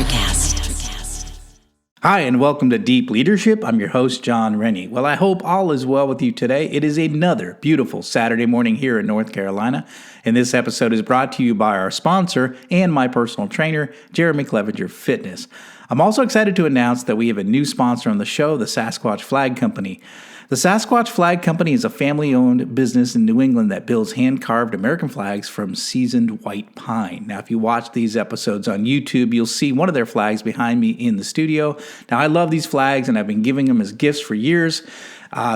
Electrocast. Hi, and welcome to Deep Leadership. I'm your host, John Rennie. Well, I hope all is well with you today. It is another beautiful Saturday morning here in North Carolina, and this episode is brought to you by our sponsor and my personal trainer, Jeremy Clevenger Fitness. I'm also excited to announce that we have a new sponsor on the show, the Sasquatch Flag Company. The Sasquatch Flag Company is a family-owned business in New England that builds hand-carved American flags from seasoned white pine. Now, if you watch these episodes on YouTube, you'll see one of their flags behind me in the studio. Now, I love these flags, and I've been giving them as gifts for years.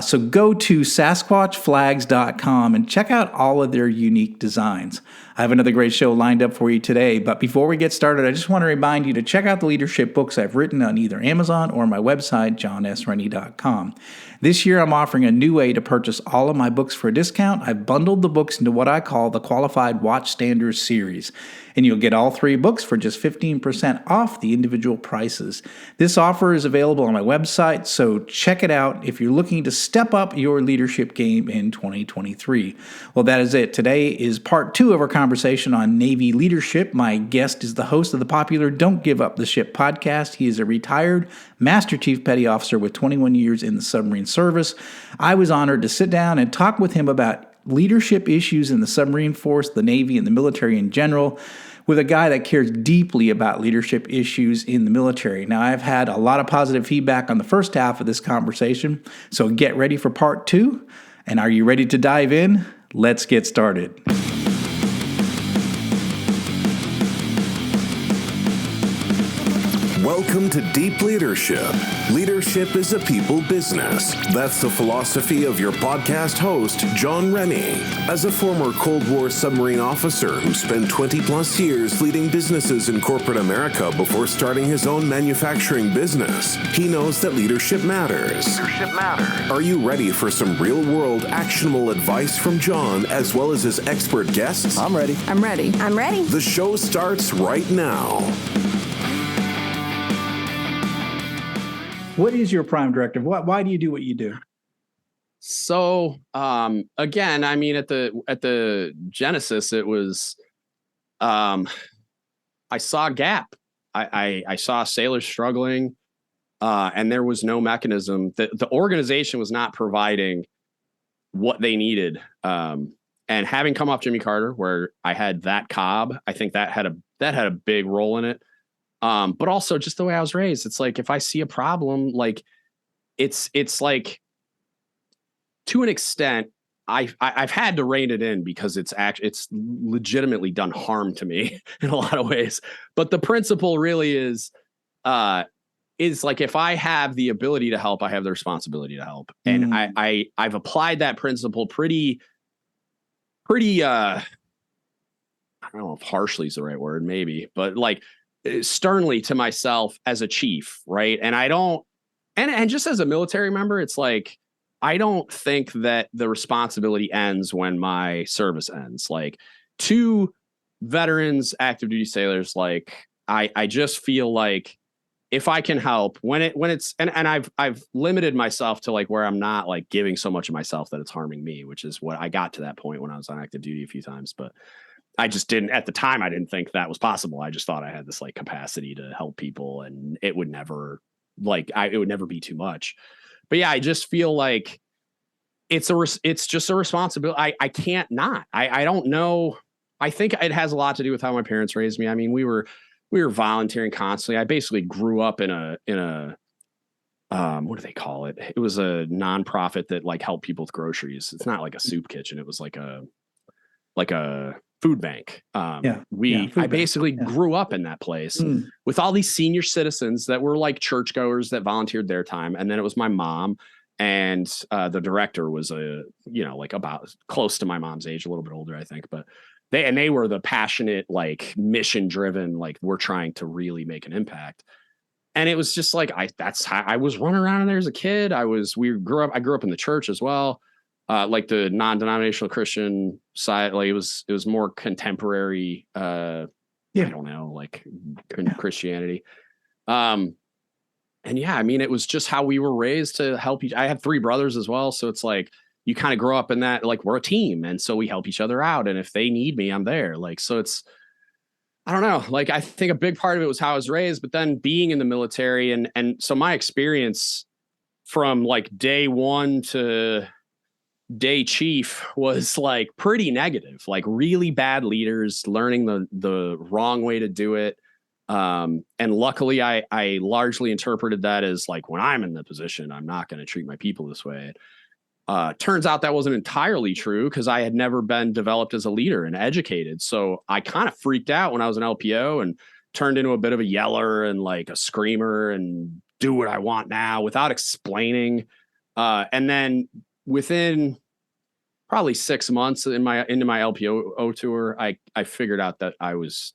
So go to SasquatchFlags.com and check out all of their unique designs. I have another great show lined up for you today, but before we get started, I just want to remind you to check out the leadership books I've written on either Amazon or my website, johnsrennie.com. This year, I'm offering a new way to purchase all of my books for a discount. I've bundled the books into what I call the Qualified Watchstanders series, and you'll get all three books for just 15% off the individual prices. This offer is available on my website, so check it out if you're looking to step up your leadership game in 2023. Well, that is it. Today is part 2 of our conversation on Navy leadership. My guest is the host of the popular Don't Give Up the Ship podcast. He is a retired Master Chief Petty Officer with 21 years in the submarine service. I was honored to sit down and talk with him about leadership issues in the submarine force, the Navy, and the military in general, with a guy that cares deeply about leadership issues in the military. Now, I've had a lot of positive feedback on the first half of this conversation, so get ready for part 2. And are you ready to dive in? Let's get started. Welcome to Deep Leadership. Leadership is a people business. That's the philosophy of your podcast host, John Rennie. As a former Cold War submarine officer who spent 20 plus years leading businesses in corporate America before starting his own manufacturing business, he knows that leadership matters. Are you ready for some real-world actionable advice from John as well as his expert guests? I'm ready. The show starts right now. What is your prime directive? Why do you do what you do? So, again, I mean, at the genesis, it was, I saw a gap. I saw sailors struggling, and there was no mechanism. The organization was not providing what they needed. And having come off Jimmy Carter, where I had that Cobb, I think that had a big role in it. But also just the way I was raised, it's like, if I see a problem, like it's like, to an extent, I've had to rein it in because it's legitimately done harm to me in a lot of ways. But the principle really is like, if I have the ability to help, I have the responsibility to help. And I've applied that principle pretty, I don't know if harshly is the right word, maybe, but like, sternly to myself as a chief, right? And I don't, and just as a military member, it's like, I don't think that the responsibility ends when my service ends. Like, to veterans, active duty sailors, like I just feel like if I can help when it's and I've limited myself to like where I'm not like giving so much of myself that it's harming me, which is what I got to that point when I was on active duty a few times, but I just didn't, at the time, I didn't think that was possible. I just thought I had this like capacity to help people, and it would never it would never be too much. But yeah, I just feel like it's just a responsibility. I can't not, I don't know. I think it has a lot to do with how my parents raised me. I mean, we were volunteering constantly. I basically grew up in a what do they call it? It was a nonprofit that like helped people with groceries. It's not like a soup kitchen. It was like a food bank. I basically grew up in that place with all these senior citizens that were like churchgoers that volunteered their time. And then it was my mom, and the director was like about close to my mom's age, a little bit older, I think, but they were the passionate, like mission driven, like we're trying to really make an impact. And it was just like, that's how I was running around in there as a kid. I grew up in the church as well. Like the non-denominational Christian side, like it was more contemporary, I don't know, like Christianity. And yeah, I mean, it was just how we were raised to help I had 3 brothers as well. So it's like, you kind of grow up in that, like, we're a team. And so we help each other out. And if they need me, I'm there. Like, so it's, I don't know. Like, I think a big part of it was how I was raised, but then being in the military and so my experience from like day one to day chief was like pretty negative, like really bad leaders, learning the wrong way to do it. And luckily I largely interpreted that as like, when I'm in the position, I'm not going to treat my people this way. Turns out that wasn't entirely true, because I had never been developed as a leader and educated. So I kind of freaked out when I was an LPO and turned into a bit of a yeller and like a screamer and do what I want now without explaining. And then within probably 6 months into my LPO tour, I figured out that I was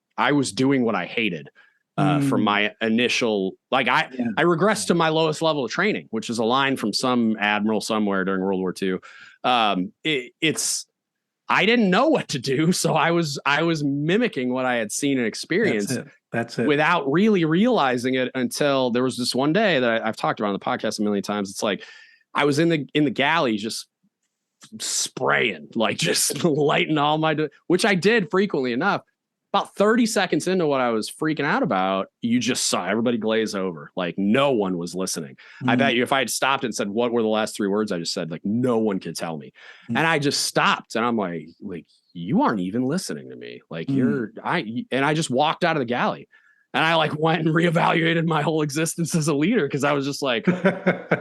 doing what I hated. From my initial, like I regressed to my lowest level of training, which is a line from some admiral somewhere during World War II. It's I didn't know what to do, so I was mimicking what I had seen and experienced. That's it. Without really realizing it, until there was this one day that I've talked about on the podcast a million times. It's like I was in the galley just spraying, like just lighting all my, which I did frequently enough. About 30 seconds into what I was freaking out about, you just saw everybody glaze over. Like no one was listening. I bet you if I had stopped and said, what were the last 3 words I just said? Like no one could tell me. And I just stopped and I'm like, you aren't even listening to me. Like I just walked out of the galley and I like went and reevaluated my whole existence as a leader. Cause I was just like,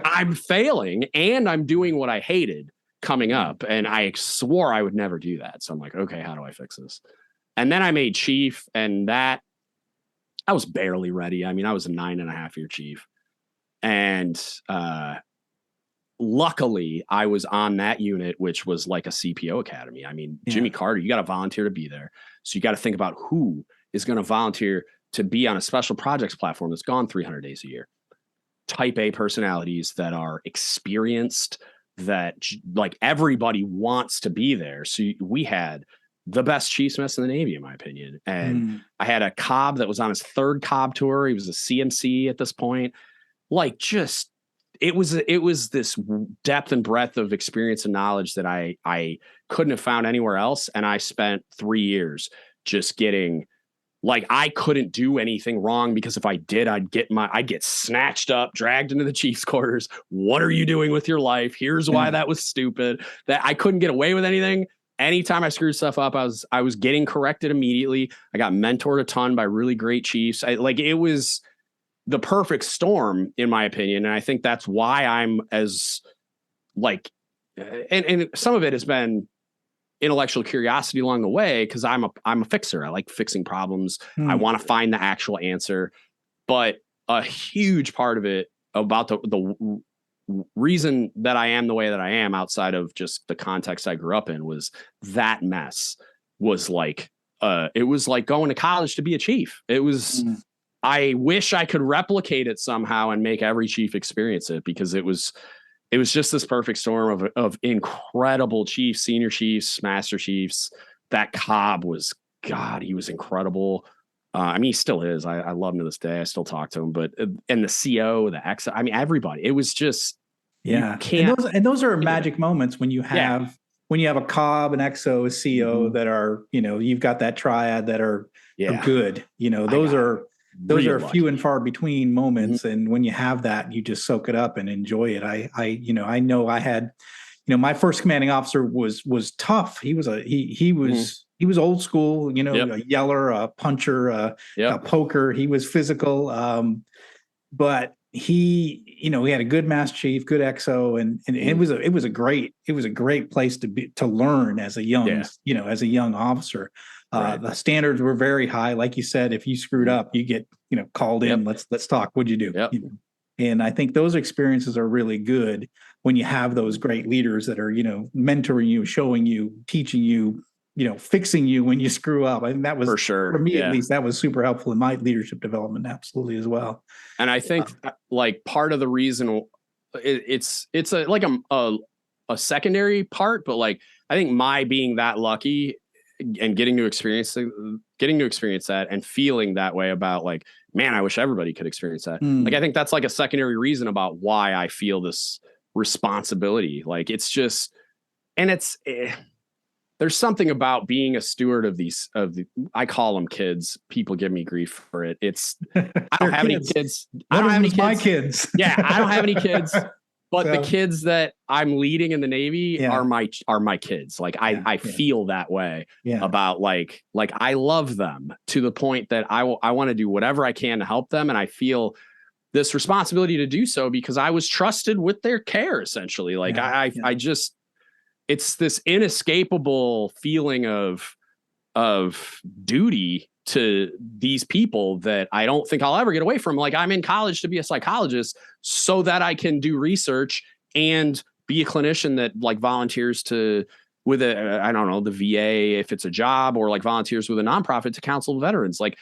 I'm failing and I'm doing what I hated coming up. And I swore I would never do that. So I'm like, okay, how do I fix this? And then I made chief, and that I was barely ready. I mean, I was a 9.5-year chief. And luckily I was on that unit, which was like a CPO academy. I mean, Jimmy Carter, you got to volunteer to be there. So you got to think about who is going to volunteer to be on a special projects platform that's gone 300 days a year. Type A personalities that are experienced, that like everybody wants to be there. So we had the best chief's mess in the Navy, in my opinion. And I had a Cobb that was on his 3rd Cobb tour. He was a CMC at this point. Like just, it was this depth and breadth of experience and knowledge that I couldn't have found anywhere else. And I spent 3 years just getting, like, I couldn't do anything wrong, because if I did, I'd get snatched up, dragged into the chief's quarters. What are you doing with your life? Here's why that was stupid. That I couldn't get away with anything. Anytime I screwed stuff up, I was getting corrected immediately. I got mentored a ton by really great chiefs. It was the perfect storm, in my opinion. And I think that's why I'm as like, and some of it has been intellectual curiosity along the way, because I'm a fixer. I like fixing problems. I want to find the actual answer. But a huge part of it, about the reason that I am the way that I am, outside of just the context I grew up in, was that mess was like, it was like going to college to be a chief. It was, I wish I could replicate it somehow and make every chief experience it, because it was just this perfect storm of incredible chiefs, senior chiefs, master chiefs. That Cobb was, God, he was incredible. I mean, he still is. I love him to this day. I still talk to him, but, and the CO, the X, I mean, everybody, it was just, and those are magic moments when you have, a Cobb, an XO, a CO that are, you've got that triad that are good, those are few and far between moments. And when you have that, you just soak it up and enjoy it. I know I had, my first commanding officer was tough. He was he was old school, a yeller, a puncher, a poker. He was physical. But he had a good master chief, good XO, and it was a great place to learn as a young officer. The standards were very high. Like you said, if you screwed up, you get, called in. Let's talk. What'd you do? And I think those experiences are really good when you have those great leaders that are, mentoring you, showing you, teaching you, fixing you when you screw up. I think that was, for sure, for me at least, that was super helpful in my leadership development. Absolutely, as well. And I think like part of the reason it's a secondary part, but like, I think my being that lucky and getting to experience that and feeling that way about, like, man, I wish everybody could experience that. Like, I think that's like a secondary reason about why I feel this responsibility. Like, it's just, and there's something about being a steward of I call them kids. People give me grief for it. I don't have any kids. I don't have any kids. My kids. Yeah, I don't have any kids. But So, the kids that I'm leading in the Navy Yeah. are my kids. Like I feel that way about like I love them to the point that I want to do whatever I can to help them, and I feel this responsibility to do so because I was trusted with their care, essentially. Like I just, it's this inescapable feeling of duty to these people that I don't think I'll ever get away from. Like, I'm in college to be a psychologist so that I can do research and be a clinician that like volunteers with I don't know, the VA, if it's a job, or like volunteers with a nonprofit to counsel veterans. Like,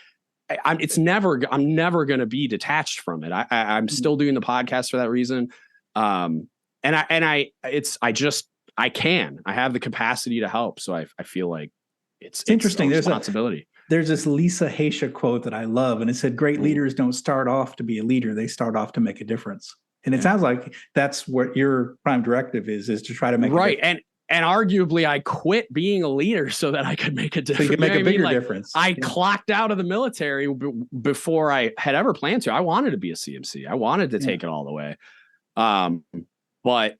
I'm never going to be detached from it. I'm still doing the podcast for that reason. I have the capacity to help. So I feel like it's interesting. There's responsibility. There's this Lisa Haisha quote that I love, and it said, "Great leaders don't start off to be a leader; they start off to make a difference." And it sounds like that's what your prime directive is to try to make a difference. And arguably, I quit being a leader so that I could make a difference. So you could make a bigger difference. I clocked out of the military before I had ever planned to. I wanted to be a CMC. I wanted to take it all the way. But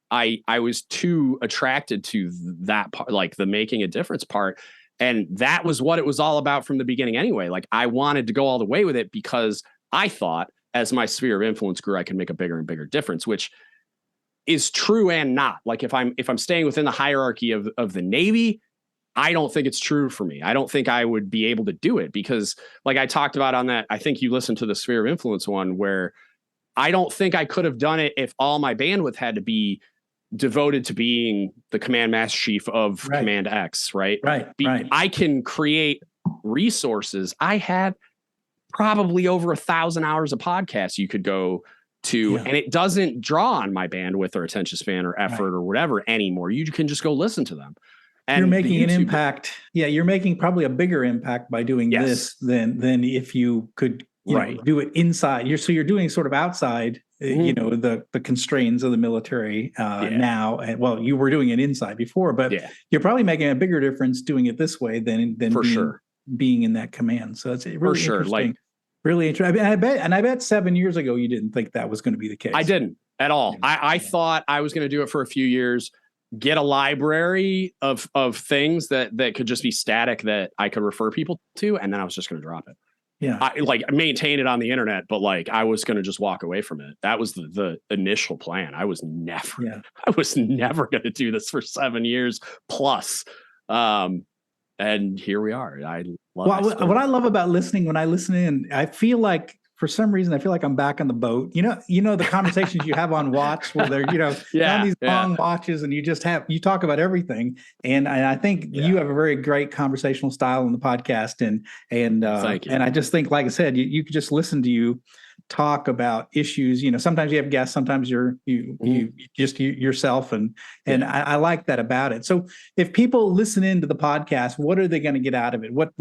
I was too attracted to that part, like the making a difference part. And that was what it was all about from the beginning anyway. Like, I wanted to go all the way with it because I thought as my sphere of influence grew, I could make a bigger and bigger difference, which is true and not. Like, if I'm staying within the hierarchy of the Navy, I don't think it's true for me. I don't think I would be able to do it because, like I talked about on that, I think you listened to the sphere of influence one, where I don't think I could have done it if all my bandwidth had to be devoted to being the command master chief of Command X, right? Right. I can create resources. I have probably over 1,000 hours of podcasts you could go to, and it doesn't draw on my bandwidth or attention span or effort or whatever anymore. You can just go listen to them. And you're making an impact. Yeah, you're making probably a bigger impact by doing this than if you could do it inside. You're doing sort of outside, the constraints of the military now. And well, you were doing it inside before, but you're probably making a bigger difference doing it this way than being in that command. So it's really interesting. Really interesting. I bet 7 years ago you didn't think that was going to be the case. I didn't at all. I thought I was going to do it for a few years, get a library of things that could just be static that I could refer people to, and then I was just going to drop it. Yeah. I maintain it on the internet, but like I was going to just walk away from it. That was the initial plan. I was never going to do this for 7 years plus. And here we are. What I love about listening, when I listen in, I feel like for some reason, I feel like I'm back on the boat. You know, the conversations you have on watch where they're, on these long watches and you talk about everything. And I think you have a very great conversational style on the podcast. And I just think, like I said, you could just listen to you talk about issues. Sometimes you have guests, sometimes you just yourself. And I like that about it. So if people listen into the podcast, what are they going to get out of it? What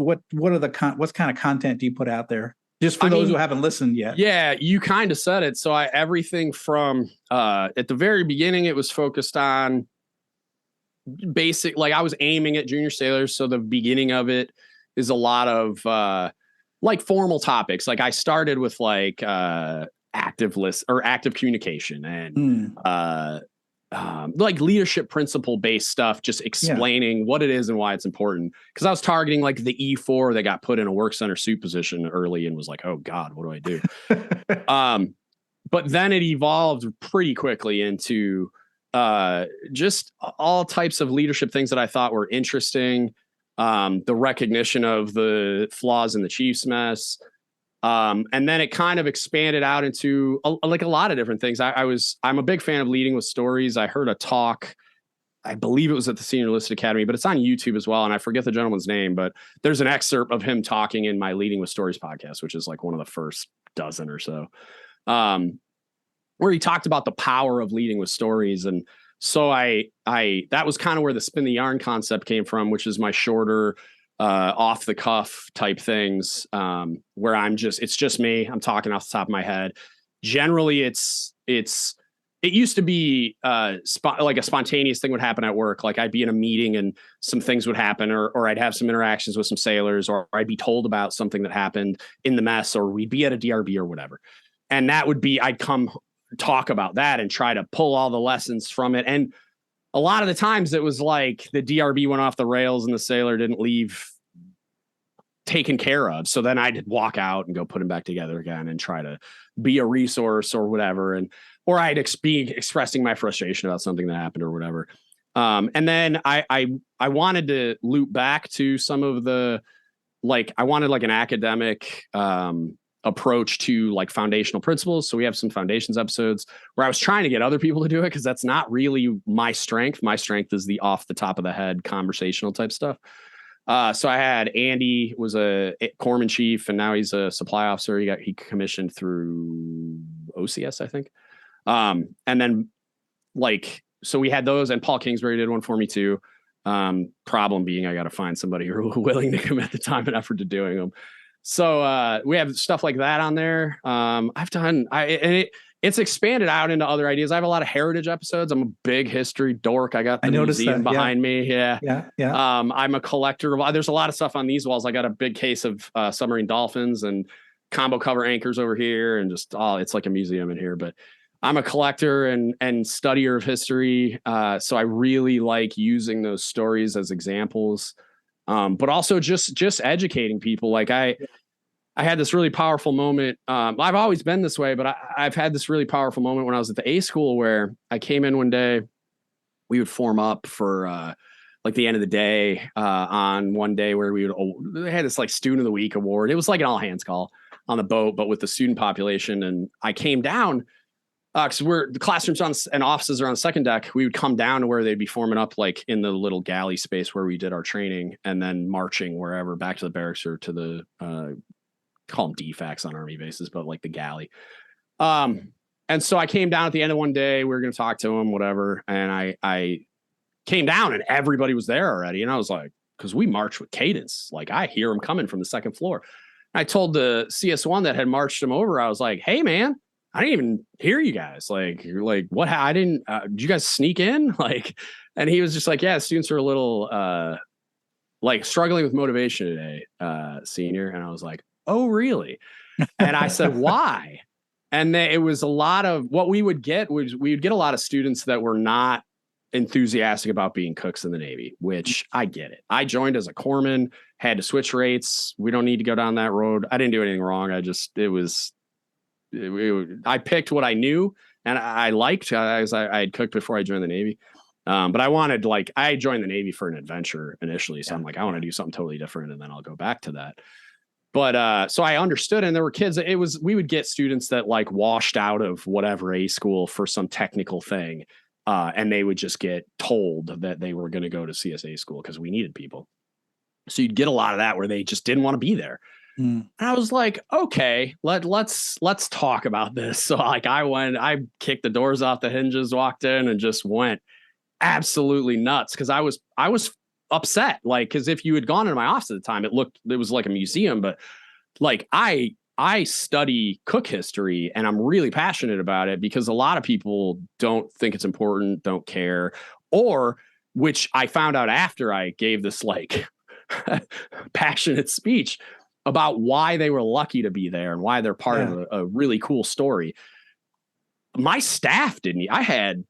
kind of content do you put out there? Just for those who haven't listened yet. Yeah, you kind of said it. So everything from at the very beginning, it was focused on basic, like I was aiming at junior sailors. So the beginning of it is a lot of like formal topics. Like I started with like active communication and like leadership principle based stuff, just explaining what it is and why it's important. Because I was targeting like the E4 that got put in a work center suit position early and was like, oh God, what do I do? But then it evolved pretty quickly into just all types of leadership things that I thought were interesting. The recognition of the flaws in the Chiefs mess. And then it kind of expanded out into a lot of different things. I'm a big fan of leading with stories. I heard a talk, I believe it was at the Senior Enlisted Academy, but it's on YouTube as well. And I forget the gentleman's name, but there's an excerpt of him talking in my Leading with Stories podcast, which is like one of the first dozen or so, where he talked about the power of leading with stories. And so that was kind of where the spin the yarn concept came from, which is my shorter, off the cuff type things, where it's just me. I'm talking off the top of my head. Generally it's it used to be like a spontaneous thing would happen at work. Like I'd be in a meeting and some things would happen, or I'd have some interactions with some sailors, or I'd be told about something that happened in the mess, or we'd be at a DRB or whatever. And that would be, I'd come talk about that and try to pull all the lessons from it. And a lot of the times it was like the DRB went off the rails and the sailor didn't leave taken care of. So then I'd walk out and go put them back together again and try to be a resource or whatever. Or I'd be expressing my frustration about something that happened or whatever. And then I wanted to loop back to some of the, like, I wanted like an academic approach to like foundational principles. So we have some foundations episodes where I was trying to get other people to do it, because that's not really my strength. My strength is the off the top of the head conversational type stuff. So I had Andy, was a corpsman chief, and now he's a supply officer. He commissioned through OCS, I think. And then like, so we had those, and Paul Kingsbury did one for me too. Problem being, I got to find somebody who's willing to commit the time and effort to doing them. So we have stuff like that on there. It's expanded out into other ideas. I have a lot of heritage episodes. I'm a big history dork. I got the museum behind me. Yeah. I'm a collector. There's a lot of stuff on these walls. I got a big case of submarine dolphins and combo cover anchors over here, and just it's like a museum in here. But I'm a collector and studier of history. So I really like using those stories as examples. But also just educating people. Like I had this really powerful moment. I've always been this way, but I've had this really powerful moment when I was at the A school, where I came in one day. We would form up for like the end of the day on one day where they had this like student of the week award. It was like an all hands call on the boat, but with the student population. And I came down because the classrooms and offices are on the second deck. We would come down to where they'd be forming up, like in the little galley space where we did our training, and then marching wherever, back to the barracks or to the call them defects on army bases, but like the galley. And so I came down at the end of one day. We were going to talk to him, whatever. And I came down and everybody was there already. And I was like, because we march with cadence. Like I hear him coming from the second floor. And I told the CS1 that had marched him over, I was like, hey man, I didn't even hear you guys. Like, you're like, what? I didn't, did you guys sneak in? Like, and he was just like, yeah, students are a little, like struggling with motivation today, senior. And I was like, oh, really? And I said, why? And it was a lot of what we would get was we would get a lot of students that were not enthusiastic about being cooks in the Navy, which I get it. I joined as a corpsman, had to switch rates. We don't need to go down that road. I didn't do anything wrong. I picked what I knew and I liked, as I had cooked before I joined the Navy. But I joined the Navy for an adventure initially. So I'm like, I want to do something totally different, and then I'll go back to that. But so I understood, and there were kids we would get students that like washed out of whatever A school for some technical thing. And they would just get told that they were going to go to CSA school because we needed people. So you'd get a lot of that where they just didn't want to be there. And I was like, okay, let's talk about this. So like I kicked the doors off the hinges, walked in, and just went absolutely nuts. Cause I was upset. Like, cause if you had gone into my office at the time, it was like a museum, but like I study cook history and I'm really passionate about it because a lot of people don't think it's important, don't care, or which I found out after I gave this like passionate speech about why they were lucky to be there and why they're part of a really cool story. My staff didn't. I had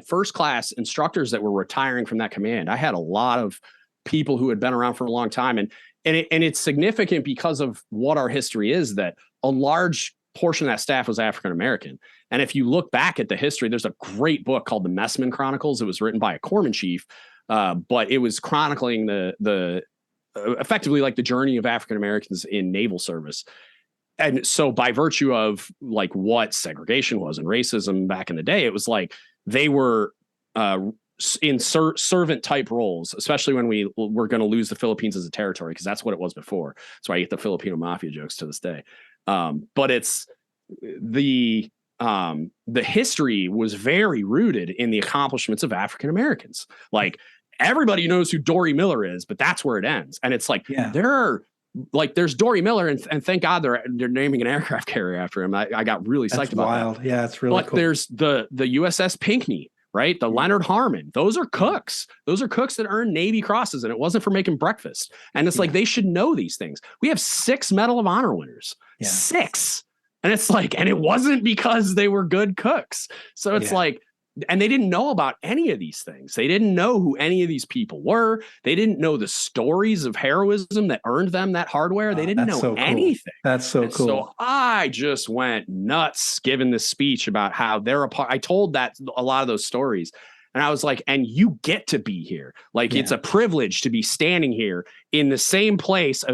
first class instructors that were retiring from that command. I had a lot of people who had been around for a long time, and it's significant because of what our history is, that a large portion of that staff was African American. And if you look back at the history, there's a great book called The Messman Chronicles. It was written by a corpsman chief, but it was chronicling the effectively like the journey of African Americans in naval service. And so by virtue of like what segregation was and racism back in the day, it was like they were in servant type roles, especially when we were going to lose the Philippines as a territory, because that's what it was before. That's why I get the Filipino mafia jokes to this day. But it's the history was very rooted in the accomplishments of African Americans. Like everybody knows who Dory Miller is, but that's where it ends. And it's like there are like there's Dory Miller, and thank God they're naming an aircraft carrier after him. I got really psyched about wild. that. Yeah, it's really but cool. There's the USS Pinckney, right? The Leonard Harmon. Those are cooks. Those are cooks that earn Navy crosses, and it wasn't for making breakfast. And it's like they should know these things. We have 6 Medal of Honor winners. 6. And it's like, and it wasn't because they were good cooks. So it's like, and they didn't know about any of these things. They didn't know who any of these people were. They didn't know the stories of heroism that earned them that hardware. They didn't know anything. That's so cool. So I just went nuts giving this speech about how they're a part. I told that a lot of those stories. And I was like, and you get to be here. Like, it's a privilege to be standing here in the same place,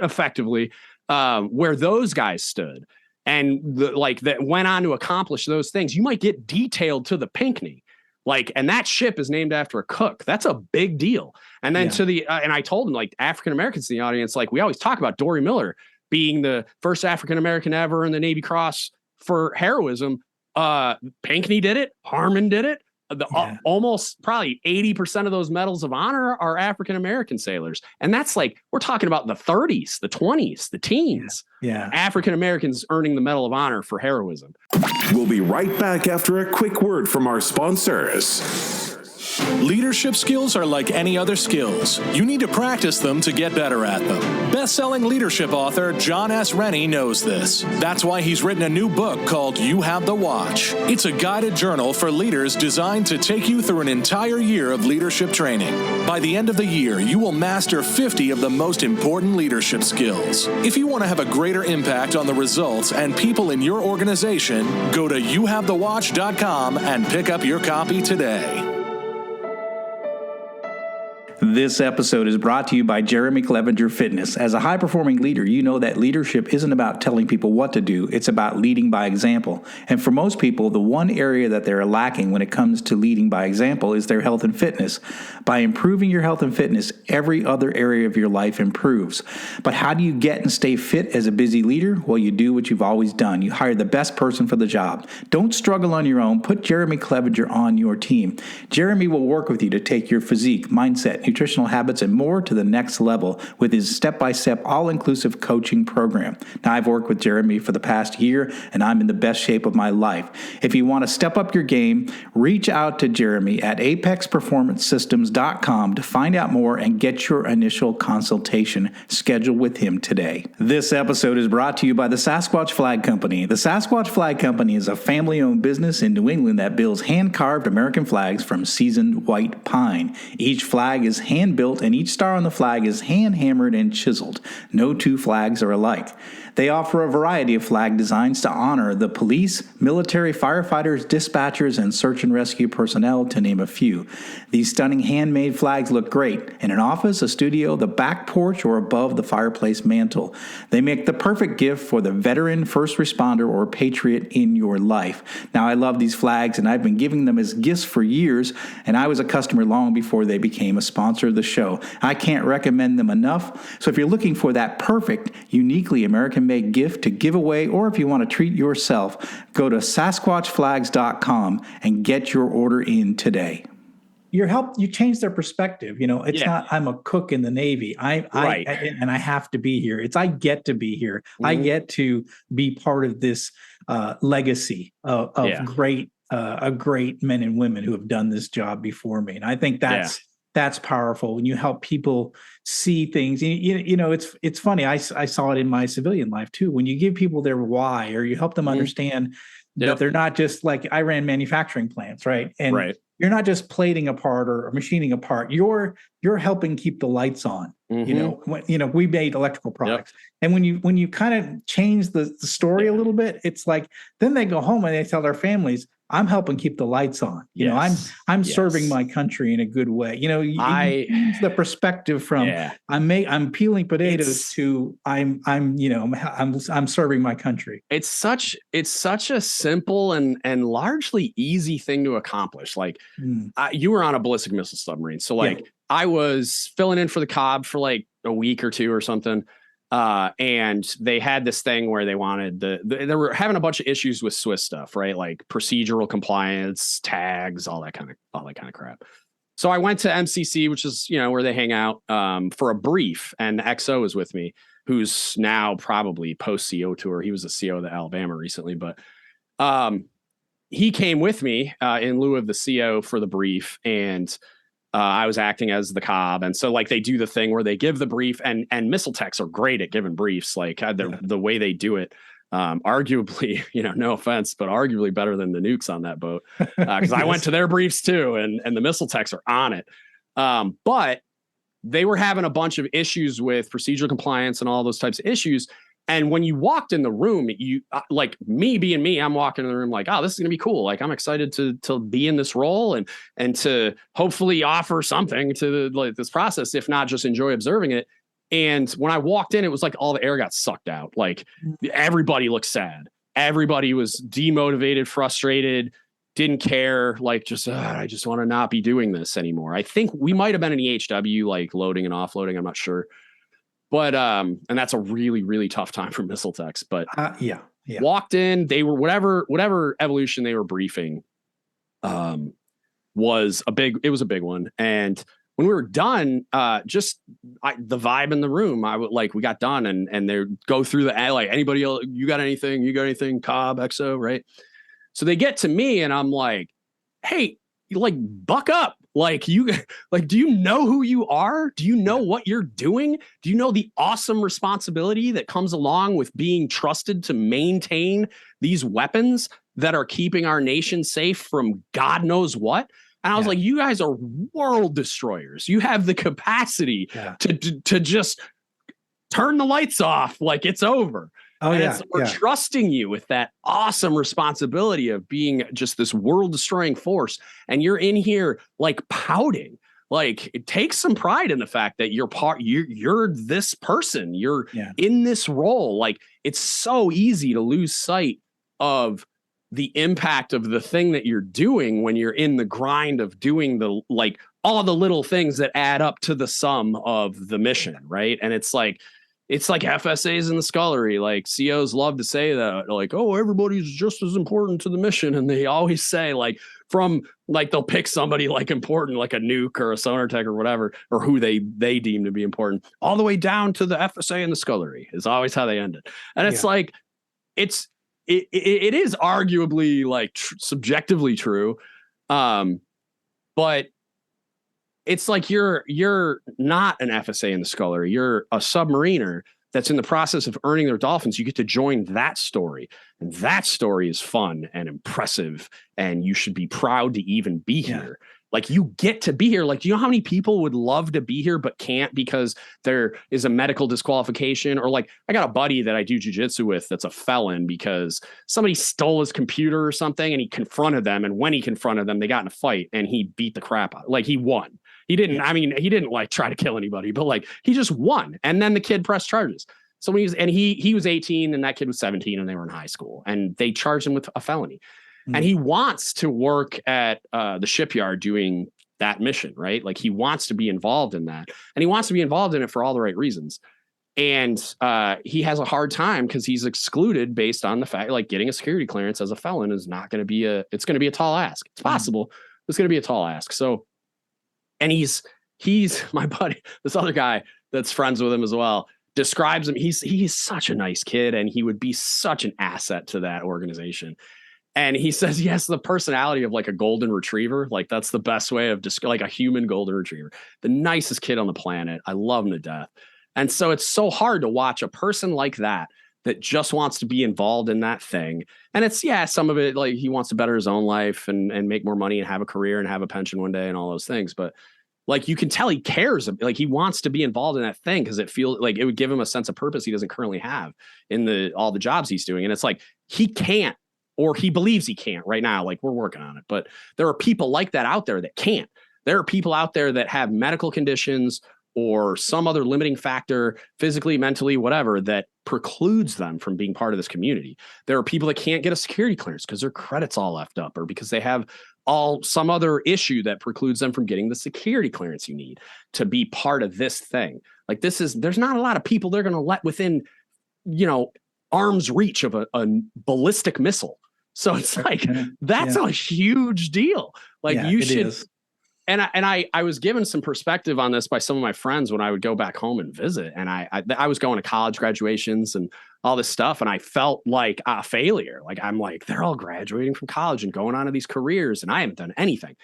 effectively, where those guys stood. And that went on to accomplish those things. You might get detailed to the Pinckney, and that ship is named after a cook. That's a big deal. And then and I told him, like, African Americans in the audience, like, we always talk about Dory Miller being the first African American ever in the Navy Cross for heroism. Pinckney did it. Harmon did it. Almost probably 80% of those medals of honor are African American sailors. And that's like, we're talking about the 30s, the 20s, the teens. African Americans earning the Medal of Honor for heroism. We'll be right back after a quick word from our sponsors. Leadership skills are like any other skills. You need to practice them to get better at them. Best-selling leadership author John S. Rennie knows this. That's why he's written a new book called You Have the Watch. It's a guided journal for leaders designed to take you through an entire year of leadership training. By the end of the year, you will master 50 of the most important leadership skills. If you want to have a greater impact on the results and people in your organization, go to youhavethewatch.com and pick up your copy today. This episode is brought to you by Jeremy Clevenger Fitness. As a high-performing leader, you know that leadership isn't about telling people what to do. It's about leading by example. And for most people, the one area that they're lacking when it comes to leading by example is their health and fitness. By improving your health and fitness, every other area of your life improves. But how do you get and stay fit as a busy leader? Well, you do what you've always done. You hire the best person for the job. Don't struggle on your own. Put Jeremy Clevenger on your team. Jeremy will work with you to take your physique, mindset, nutritional habits, and more to the next level with his step-by-step, all-inclusive coaching program. Now, I've worked with Jeremy for the past year, and I'm in the best shape of my life. If you want to step up your game, reach out to Jeremy at apexperformancesystems.com to find out more and get your initial consultation scheduled with him today. This episode is brought to you by the Sasquatch Flag Company. The Sasquatch Flag Company is a family-owned business in New England that builds hand-carved American flags from seasoned white pine. Each flag is hand-built, and each star on the flag is hand-hammered and chiseled. No two flags are alike. They offer a variety of flag designs to honor the police, military, firefighters, dispatchers, and search and rescue personnel, to name a few. These stunning handmade flags look great in an office, a studio, the back porch, or above the fireplace mantle. They make the perfect gift for the veteran, first responder, or patriot in your life. Now, I love these flags, and I've been giving them as gifts for years, and I was a customer long before they became a sponsor of the show. I can't recommend them enough. So if you're looking for that perfect, uniquely American-made gift to give away, or if you want to treat yourself, go to SasquatchFlags.com and get your order in today. You change their perspective. It's not, I'm a cook in the Navy. And I have to be here. It's, I get to be here. Mm-hmm. I get to be part of this legacy of great men and women who have done this job before me. And I think that's powerful when you help people see things. It's funny. I saw it in my civilian life too. When you give people their why, or you help them understand that they're not just like, I ran manufacturing plants, right? And you're not just plating a part or machining a part. You're helping keep the lights on. Mm-hmm. We made electrical products, and when you kind of change the story a little bit, it's like then they go home and they tell their families, I'm helping keep the lights on. I'm serving my country in a good way. You change the perspective from I'm peeling potatoes to I'm serving my country. It's such a simple and largely easy thing to accomplish. Like you were on a ballistic missile submarine, so I was filling in for the Cobb for like a week or two or something. And they had this thing where they wanted they were having a bunch of issues with Swiss stuff, right? Like procedural compliance, tags, all that kind of crap. So I went to MCC, which is, where they hang out, for a brief, and XO was with me. who's now probably post CO tour. He was the CO of the Alabama recently, but he came with me in lieu of the CO for the brief, and I was acting as the cob. And so like they do the thing where they give the brief, and missile techs are great at giving briefs. Like the way they do it, arguably, no offense, but arguably better than the nukes on that boat. Cause yes. I went to their briefs too, and the missile techs are on it. But they were having a bunch of issues with procedural compliance and all those types of issues. And when you walked in the room, you like me being me, I'm walking in the room like, oh, this is going to be cool. Like, I'm excited to be in this role and to hopefully offer something to this process, if not just enjoy observing it. And when I walked in, it was like all the air got sucked out. Like everybody looked sad. Everybody was demotivated, frustrated, didn't care. Like I just want to not be doing this anymore. I think we might've been in EHW, like loading and offloading. I'm not sure. But, and that's a really, really tough time for missile techs, but yeah. Walked in, they were whatever evolution they were briefing, was a big one. And when we were done, the vibe in the room, we got done and they go through the, like, anybody else, you got anything, Cobb, XO, right? So they get to me and I'm like, hey, like, buck up. Like, do you know who you are? Do you know what you're doing? Do you know the awesome responsibility that comes along with being trusted to maintain these weapons that are keeping our nation safe from God knows what? And I was like, you guys are world destroyers. You have the capacity to just turn the lights off like it's over. We're trusting you with that awesome responsibility of being just this world destroying force. And you're in here like pouting. Like, it takes some pride in the fact that you're this person, you're in this role. Like, it's so easy to lose sight of the impact of the thing that you're doing when you're in the grind of doing all the little things that add up to the sum of the mission. Right. And it's like FSAs in the scullery. Like, COs love to say that, like, oh, everybody's just as important to the mission. And they always say, like, they'll pick somebody like important, like a nuke or a sonar tech or whatever, or who they deem to be important, all the way down to the FSA in the scullery is always how they end it. And it's like, it is arguably like subjectively true. But it's like you're not an FSA in the scullery. You're a submariner that's in the process of earning their dolphins. You get to join that story. And that story is fun and impressive. And you should be proud to even be here. Like, you get to be here. Like, do you know how many people would love to be here but can't because there is a medical disqualification? Or like, I got a buddy that I do jujitsu with that's a felon because somebody stole his computer or something and he confronted them. And when he confronted them, they got in a fight and he beat the crap out. Like, he won. He didn't like try to kill anybody, but like, he just won. And then the kid pressed charges. So he was 18 and that kid was 17 and they were in high school and they charged him with a felony. And he wants to work at the shipyard doing that mission, right? Like, he wants to be involved in that, and he wants to be involved in it for all the right reasons. And he has a hard time because he's excluded based on the fact, like, getting a security clearance as a felon is not going to be it's going to be a tall ask. It's possible. It's going to be a tall ask. So, and he's my buddy, this other guy that's friends with him as well, describes him. He's such a nice kid, and he would be such an asset to that organization. And he says he has the personality of like a golden retriever. Like, that's the best way of like a human golden retriever, the nicest kid on the planet. I love him to death. And so it's so hard to watch a person like that just wants to be involved in that thing. And it's, some of it, like, he wants to better his own life and make more money and have a career and have a pension one day and all those things. But like, you can tell he cares. Like, he wants to be involved in that thing because it feels like it would give him a sense of purpose he doesn't currently have in all the jobs he's doing. And it's like, he can't, or he believes he can't right now. Like, we're working on it, but there are people like that out there that can't. There are people out there that have medical conditions or some other limiting factor, physically, mentally, whatever, that precludes them from being part of this community. There are people that can't get a security clearance because their credit's all left up, or because they have some other issue that precludes them from getting the security clearance you need to be part of this thing. Like, there's not a lot of people they're going to let within, arm's reach of a ballistic missile. So it's like, that's a huge deal. Like, you should. I was given some perspective on this by some of my friends when I would go back home and visit. And I was going to college graduations and all this stuff. And I felt like a failure. Like, I'm like, they're all graduating from college and going on to these careers, and I haven't done anything.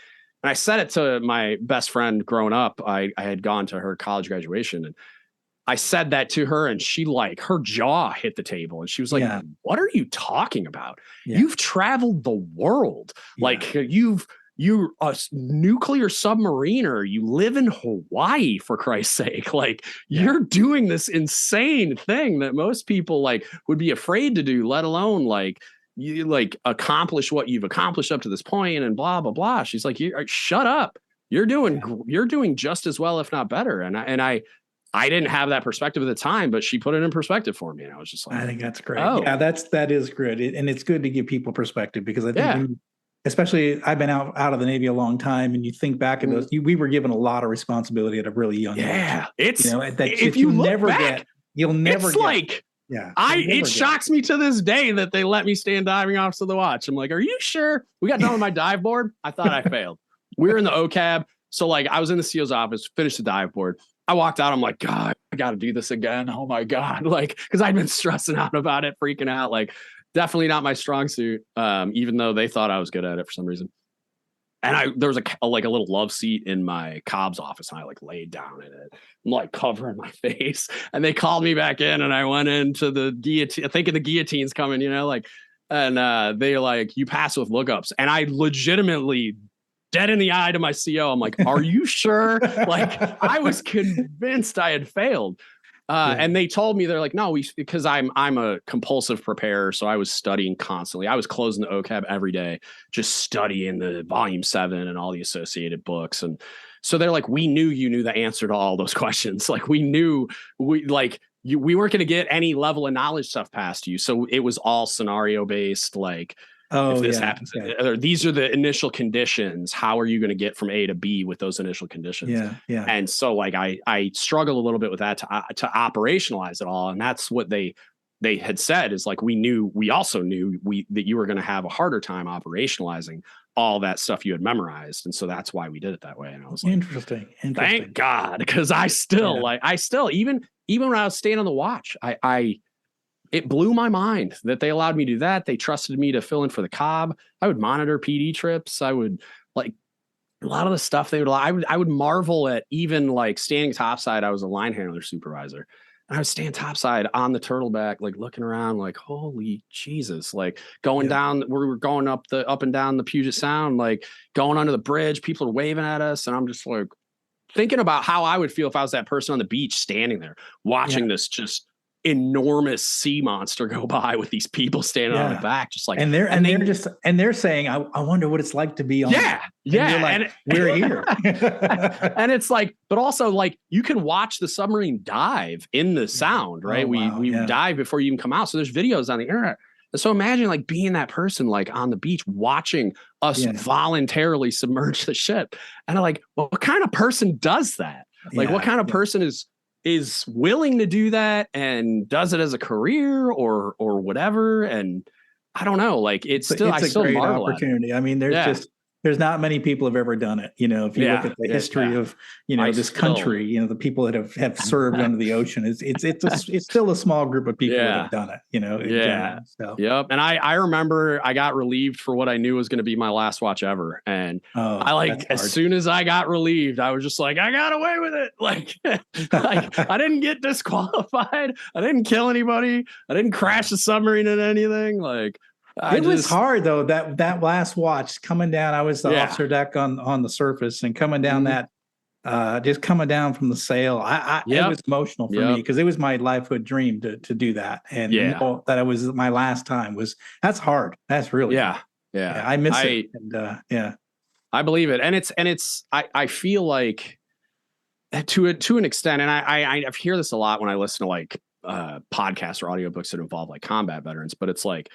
And I said it to my best friend growing up. I had gone to her college graduation, and I said that to her, and she, like, her jaw hit the table, and she was like, what are you talking about? Yeah. You've traveled the world. Yeah. Like, you're a nuclear submariner. You live in Hawaii, for Christ's sake. Like, you're doing this insane thing that most people, like, would be afraid to do, let alone, like, you, like, accomplish what you've accomplished up to this point and blah, blah, blah. She's like, shut up. You're doing just as well, if not better. And I didn't have that perspective at the time, but she put it in perspective for me. And I was just like, I think that's great. Oh. Yeah, that is good. And it's good to give people perspective, because I think especially, I've been out of the Navy a long time, and you think back at those, we were given a lot of responsibility at a really young age. Yeah. It's, if you never get, you'll never get. Like, it shocks me to this day that they let me stay in diving officer of the watch. I'm like, are you sure? We got done with my dive board. I thought I failed. We were in the OCAB. So, like, I was in the SEAL's office, finished the dive board. I walked out. I'm like, God, I got to do this again. Oh my God. Like, because I'd been stressing out about it, freaking out. Like, definitely not my strong suit. Even though they thought I was good at it for some reason. And there was a little love seat in my Cobb's office, and I, like, laid down in it. I'm, like, covering my face, and they called me back in, and I went into the guillotine, thinking the guillotine's coming, and they're like, you pass with lookups. And I legitimately, dead in the eye to my CO, I'm like, are you sure? Like, I was convinced I had failed. And they told me, they're like, no, because I'm a compulsive preparer. So I was studying constantly. I was closing the OCAB every day, just studying the volume 7 and all the associated books. And so they're like, we knew you knew the answer to all those questions. Like, we knew we weren't going to get any level of knowledge stuff past you. So it was all scenario based. Like, if this happens, or these are the initial conditions, how are you going to get from A to B with those initial conditions? Yeah. And so, like, I struggle a little bit with that to operationalize it all. And that's what they had said, is like, we also knew that you were going to have a harder time operationalizing all that stuff you had memorized. And so that's why we did it that way. And I was like, interesting. Thank God. Because I still even when I was staying on the watch, it blew my mind that they allowed me to do that. They trusted me to fill in for the Cobb. I would monitor PD trips. I would, like, a lot of the stuff they would, I would marvel at, even, like, standing topside. I was a line handler supervisor, and I would stand topside on the turtleback, like, looking around, like, holy Jesus, like, going down, we were going up and down the Puget Sound, like, going under the bridge, people are waving at us. And I'm just like thinking about how I would feel if I was that person on the beach standing there watching this just enormous sea monster go by with these people standing on the back, just like, and they're saying, I wonder what it's like to be on. And we're here. And it's like, but also, like, you can watch the submarine dive in the sound, right? We dive before you even come out. So there's videos on the internet. And so imagine, like, being that person, like, on the beach watching us voluntarily submerge the ship. And I'm like, well, what kind of person does that? Like, what kind of person is willing to do that and does it as a career or whatever? And I don't know, like, I still great marvel opportunity. I mean, there's not many people have ever done it. If you look at the history of, this country, the people that have served under the ocean, it's still a small group of people that have done it, general, so. Yep. And I remember I got relieved for what I knew was going to be my last watch ever. And as soon as I got relieved, I was just like, I got away with it. Like, I didn't get disqualified. I didn't kill anybody. I didn't crash the submarine in anything. Like, it was hard though, that last watch coming down. I was the officer deck on the surface, and coming down that just coming down from the sail. It was emotional for me, because it was my lifehood dream to do that. And that it was my last time that's hard. That's really hard. I miss it. And I believe it. And it's I feel like to an extent, and I hear this a lot when I listen to, like, podcasts or audiobooks that involve, like, combat veterans, but it's like,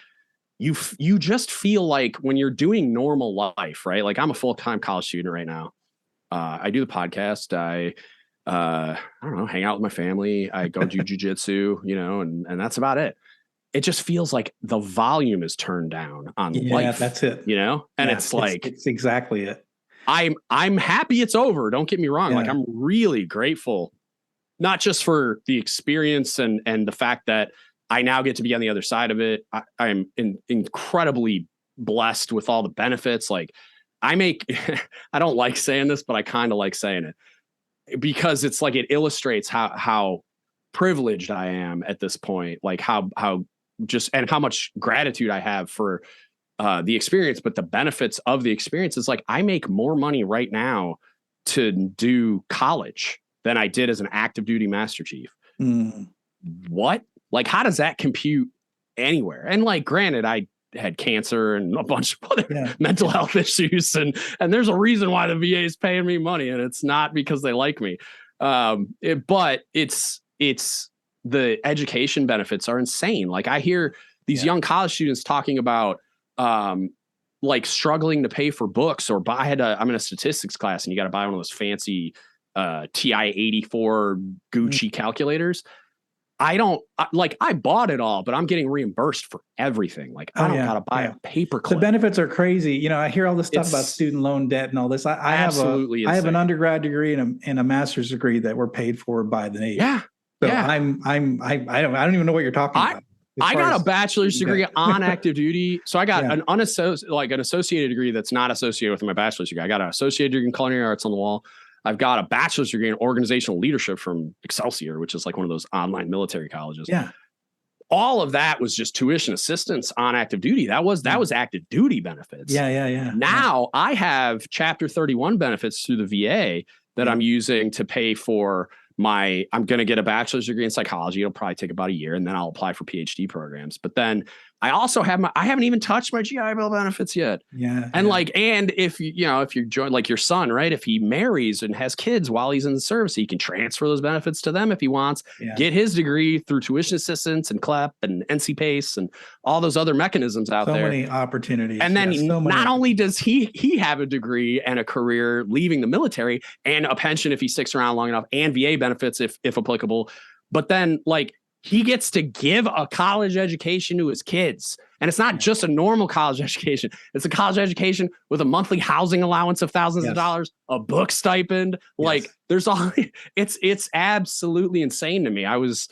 you just feel like when you're doing normal life, right? Like, I'm a full-time college student right now. I do the podcast. I don't know, hang out with my family. I go do jujitsu, and that's about it. It just feels like the volume is turned down on life. That's it. And it's like, it's exactly it. I'm happy it's over. Don't get me wrong. Yeah. Like, I'm really grateful, not just for the experience and the fact that I now get to be on the other side of it. I'm incredibly blessed with all the benefits. Like, I don't like saying this, but I kind of like saying it because it's like, it illustrates how privileged I am at this point. Like how much gratitude I have for the experience, but the benefits of the experience is like, I make more money right now to do college than I did as an active duty Master Chief. What? Like, how does that compute anywhere? And like, granted, I had cancer and a bunch of other mental health issues, and there's a reason why the VA is paying me money, and it's not because they like me. But it's the education benefits are insane. Like, I hear these young college students talking about like struggling to pay for books, or I'm in a statistics class and you got to buy one of those fancy TI-84 Gucci calculators. I bought it all, but I'm getting reimbursed for everything. Like, I don't gotta buy a paperclip. The benefits are crazy. You know, I hear all this stuff about student loan debt and all this. I have an undergrad degree and a master's degree that were paid for by the Navy. Yeah. So I don't even know what you're talking about. I got a bachelor's degree on active duty. So I got an associated degree that's not associated with my bachelor's degree. I got an associated degree in culinary arts on the wall. I've got a bachelor's degree in organizational leadership from Excelsior, which is like one of those online military colleges. Yeah. All of that was just tuition assistance on active duty. That was active duty benefits. Yeah. Now I have Chapter 31 benefits through the VA that I'm using to pay for I'm going to get a bachelor's degree in psychology. It'll probably take about a year, and then I'll apply for PhD programs. But then I also have I haven't even touched my GI Bill benefits yet. Yeah. And if you join, like your son, right? If he marries and has kids while he's in the service, he can transfer those benefits to them if he wants, get his degree through tuition assistance and CLEP and NC PACE and all those other mechanisms out there. So many opportunities. And then not only does he have a degree and a career leaving the military and a pension if he sticks around long enough, and VA benefits if applicable, but then like, he gets to give a college education to his kids. And it's not just a normal college education. It's a college education with a monthly housing allowance of thousands of dollars, a book stipend. Like, there's all, it's absolutely insane to me. there's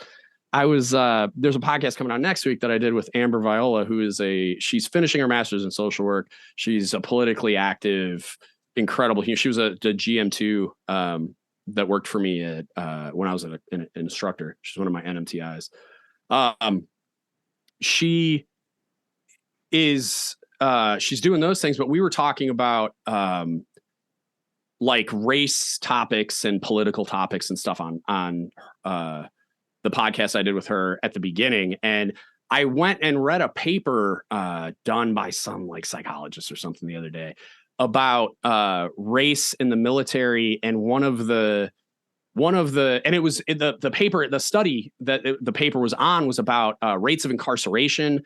a podcast coming out next week that I did with Amber Viola, who is she's finishing her master's in social work. She's a politically active, incredible. She was a GM2, that worked for me at when I was an instructor. She's one of my NMTIs. She is she's doing those things, but we were talking about like race topics and political topics and stuff on the podcast I did with her at the beginning. And I went and read a paper done by some like psychologist or something the other day about race in the military, and one of the and it was the paper, the study that the paper was on was about rates of incarceration,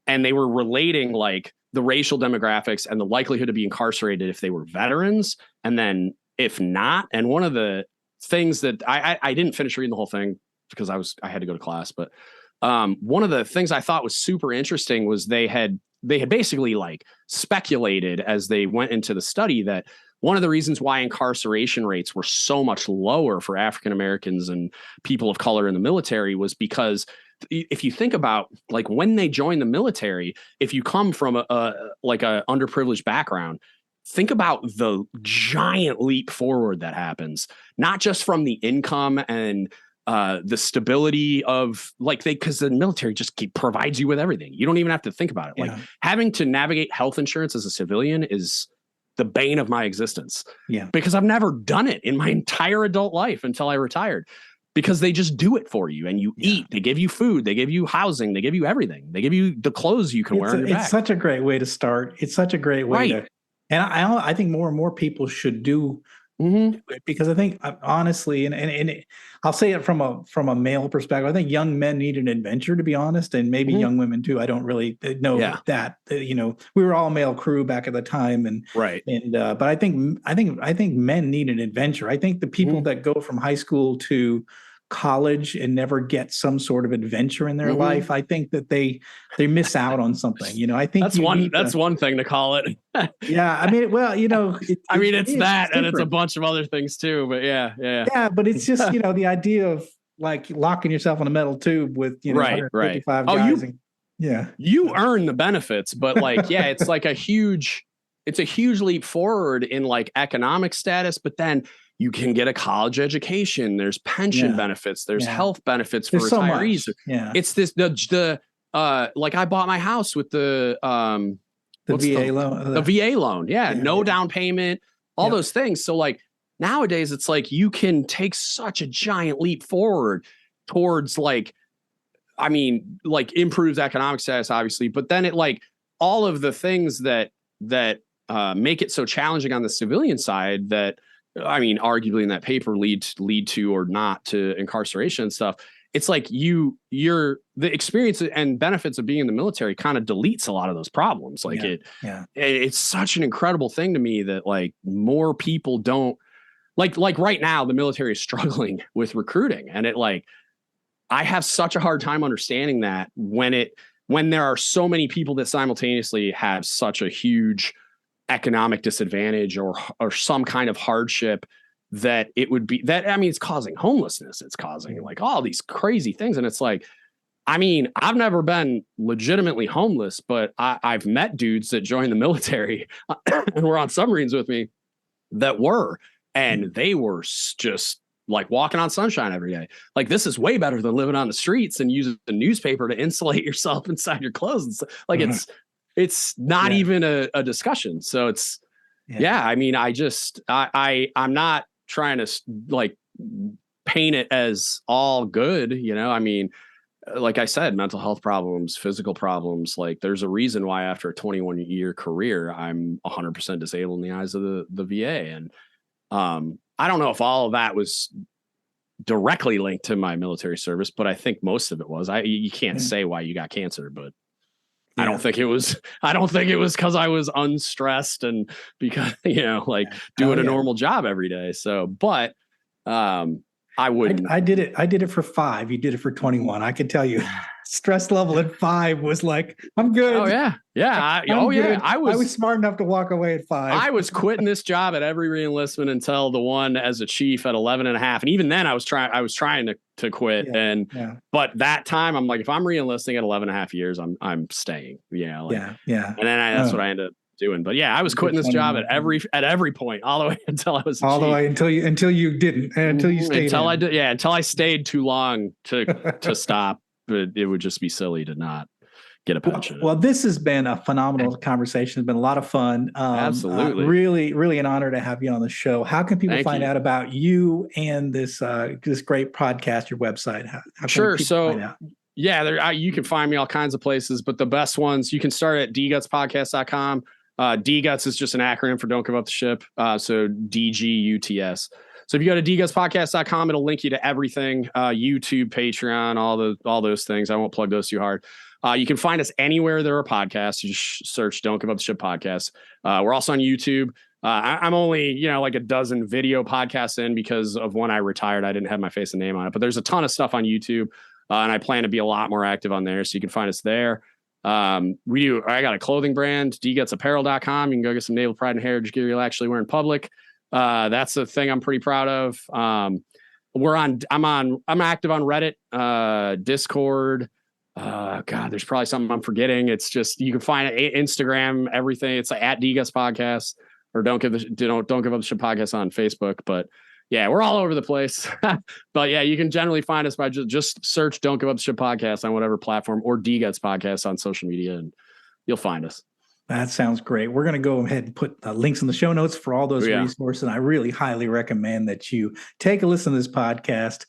and they were relating like the racial demographics and the likelihood to be incarcerated if they were veterans, and then if not. And one of the things that I didn't finish reading the whole thing because I had to go to class, but one of the things I thought was super interesting was they had basically like speculated as they went into the study that one of the reasons why incarceration rates were so much lower for African Americans and people of color in the military was because if you think about like when they join the military, if you come from a underprivileged background, think about the giant leap forward that happens, not just from the income and the stability of because the military just provides you with everything. You don't even have to think about it. Yeah. Like having to navigate health insurance as a civilian is the bane of my existence. Yeah. Because I've never done it in my entire adult life until I retired, because they just do it for you and you eat, they give you food, they give you housing, they give you everything. They give you the clothes you can wear on your back. It's such a great way to start. It's such a great way to, and I think more and more people should do it, because I think honestly, and I'll say it from a male perspective, I think young men need an adventure, to be honest, and maybe young women too. I don't really know that, we were all male crew back at the time, but I think men need an adventure. I think the people that go from high school to college and never get some sort of adventure in their life, I think that they miss out on something. I think that's one thing to call it. Yeah, I mean, well, it's that, and it's a bunch of other things too. But yeah, but it's just the idea of like locking yourself in a metal tube with right. 155 Oh, guys. You earn the benefits, but like, it's like a huge leap forward in like economic status. But then you can get a college education. There's pension benefits. There's health benefits for retirees. So It's this like I bought my house with the VA loan. The VA loan. No down payment, all those things. So like nowadays it's like you can take such a giant leap forward towards like improves economic status, obviously, but then it like all of the things that make it so challenging on the civilian side that, arguably in that paper lead to or not to incarceration and stuff. It's like the experience and benefits of being in the military kind of deletes a lot of those problems. Like it's such an incredible thing to me that like more people don't like right now, the military is struggling with recruiting, and it like, I have such a hard time understanding that when there are so many people that simultaneously have such a huge economic disadvantage or some kind of hardship that it would be that, it's causing homelessness. It's causing like all these crazy things. And it's like, I've never been legitimately homeless, but I've met dudes that joined the military and were on submarines with me that were, and they were just like walking on sunshine every day. Like, this is way better than living on the streets and using the newspaper to insulate yourself inside your clothes. Like it's not even a discussion. So it's, I'm not trying to like paint it as all good, like I said, mental health problems, physical problems, like there's a reason why after a 21-year career, I'm 100% disabled in the eyes of the VA. And, I don't know if all of that was directly linked to my military service, but I think most of it was. You can't say why you got cancer, but I don't think it was because I was unstressed and because, doing a normal job every day. So, but, I wouldn't. I did it for 5. You did it for 21. I could tell you stress level at 5 was like, I'm good. Oh yeah. Yeah. I was smart enough to walk away at 5. I was quitting this job at every reenlistment until the one as a chief at 11 and a half. And even then I was trying to quit. But that time I'm like, if I'm reenlisting at 11 and a half years, I'm staying, And then that's what I ended up doing. But I was quitting this job at every point, all the way until I was all the way until you didn't, and until you stayed until I did. Yeah. Until I stayed too long to stop. But it would just be silly to not get a pension. Well, this has been a phenomenal conversation. It's been a lot of fun. Absolutely. Really, really an honor to have you on the show. How can people find out about you and this great podcast, your website? How sure. So you can find me all kinds of places, but the best ones, you can start at dgutspodcast.com. DGUTS is just an acronym for Don't Give Up the Ship. So DGUTS. So if you go to dgutspodcast.com, it'll link you to everything, YouTube, Patreon, all those things. I won't plug those too hard. You can find us anywhere there are podcasts. You just search Don't Give Up the Ship podcast. We're also on YouTube. I'm only, like a dozen video podcasts in because of when I retired, I didn't have my face and name on it, but there's a ton of stuff on YouTube. And I plan to be a lot more active on there. So you can find us there. I got a clothing brand, dgutsapparel.com. You can go get some naval pride and heritage gear you'll actually wear in public. That's the thing I'm pretty proud of. I'm active on Reddit, Discord. There's probably something I'm forgetting. It's just, you can find it, Instagram, everything. It's like at DGUTS podcast, or don't give up the ship podcast on Facebook. But we're all over the place. But you can generally find us by just search Don't Give Up the Ship podcast on whatever platform, or DGUTS podcast on social media, and you'll find us. That sounds great. We're going to go ahead and put links in the show notes for all those resources. And I really highly recommend that you take a listen to this podcast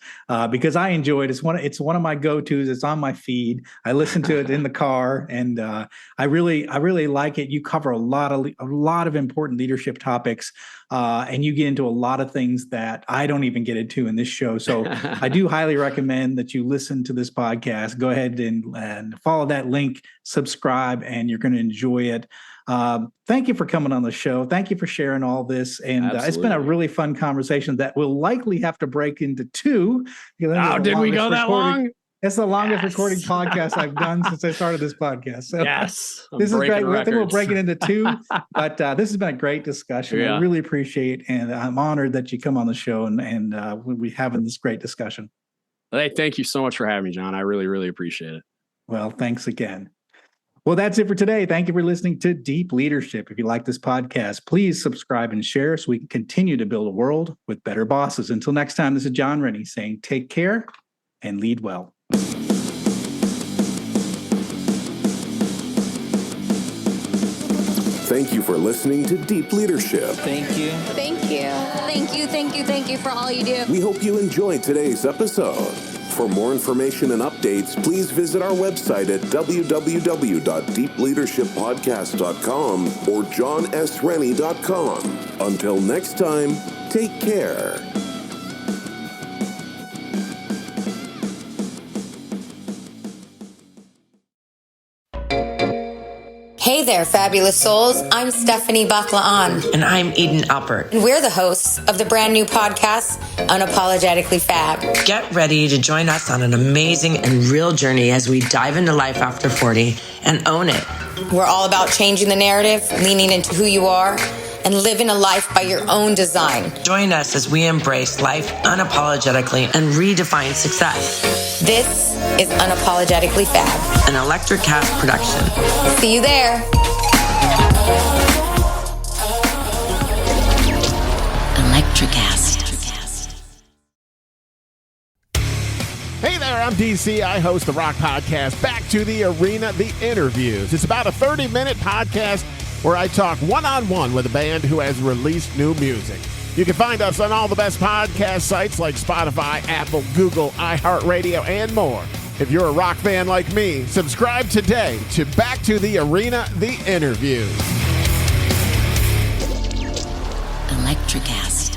because I enjoy it. It's one of my go-tos. It's on my feed. I listen to it in the car, and I really like it. You cover a lot of important leadership topics, and you get into a lot of things that I don't even get into in this show. So I do highly recommend that you listen to this podcast. Go ahead and follow that link, subscribe, and you're going to enjoy it. Thank you for coming on the show. Thank you for sharing all this. And it's been a really fun conversation that we'll likely have to break into 2. Did we go that long? It's the longest recording podcast I've done since I started this podcast. So yes. This is great. I think we'll records. break it into two, but this has been a great discussion. Yeah. I really appreciate, and I'm honored that you come on the show and we having this great discussion. Hey, thank you so much for having me, John. I really, really appreciate it. Well, thanks again. Well, that's it for today. Thank you for listening to Deep Leadership. If you like this podcast, please subscribe and share so we can continue to build a world with better bosses. Until next time, this is John Rennie saying take care and lead well. Thank you for listening to Deep Leadership. Thank you. Thank you. Thank you, thank you, thank you for all you do. We hope you enjoyed today's episode. For more information and updates, please visit our website at www.deepleadershippodcast.com or johnsrennie.com. Until next time, take care. Hey there, fabulous souls. I'm Stephanie Baklaan. And I'm Eden Alpert. And we're the hosts of the brand new podcast, Unapologetically Fab. Get ready to join us on an amazing and real journey as we dive into life after 40 and own it. We're all about changing the narrative, leaning into who you are, and living a life by your own design. Join us as we embrace life unapologetically and redefine success. This is Unapologetically Fab, An Electric Cat production. See you there. Electricast. Hey there, I'm DC. I host the rock podcast Back to the Arena, The Interviews. It's about a 30-minute podcast where I talk one-on-one with a band who has released new music. You can find us on all the best podcast sites like Spotify, Apple, Google, iHeartRadio, and more. If you're a rock fan like me, subscribe today to Back to the Arena, The Interviews. Electricast.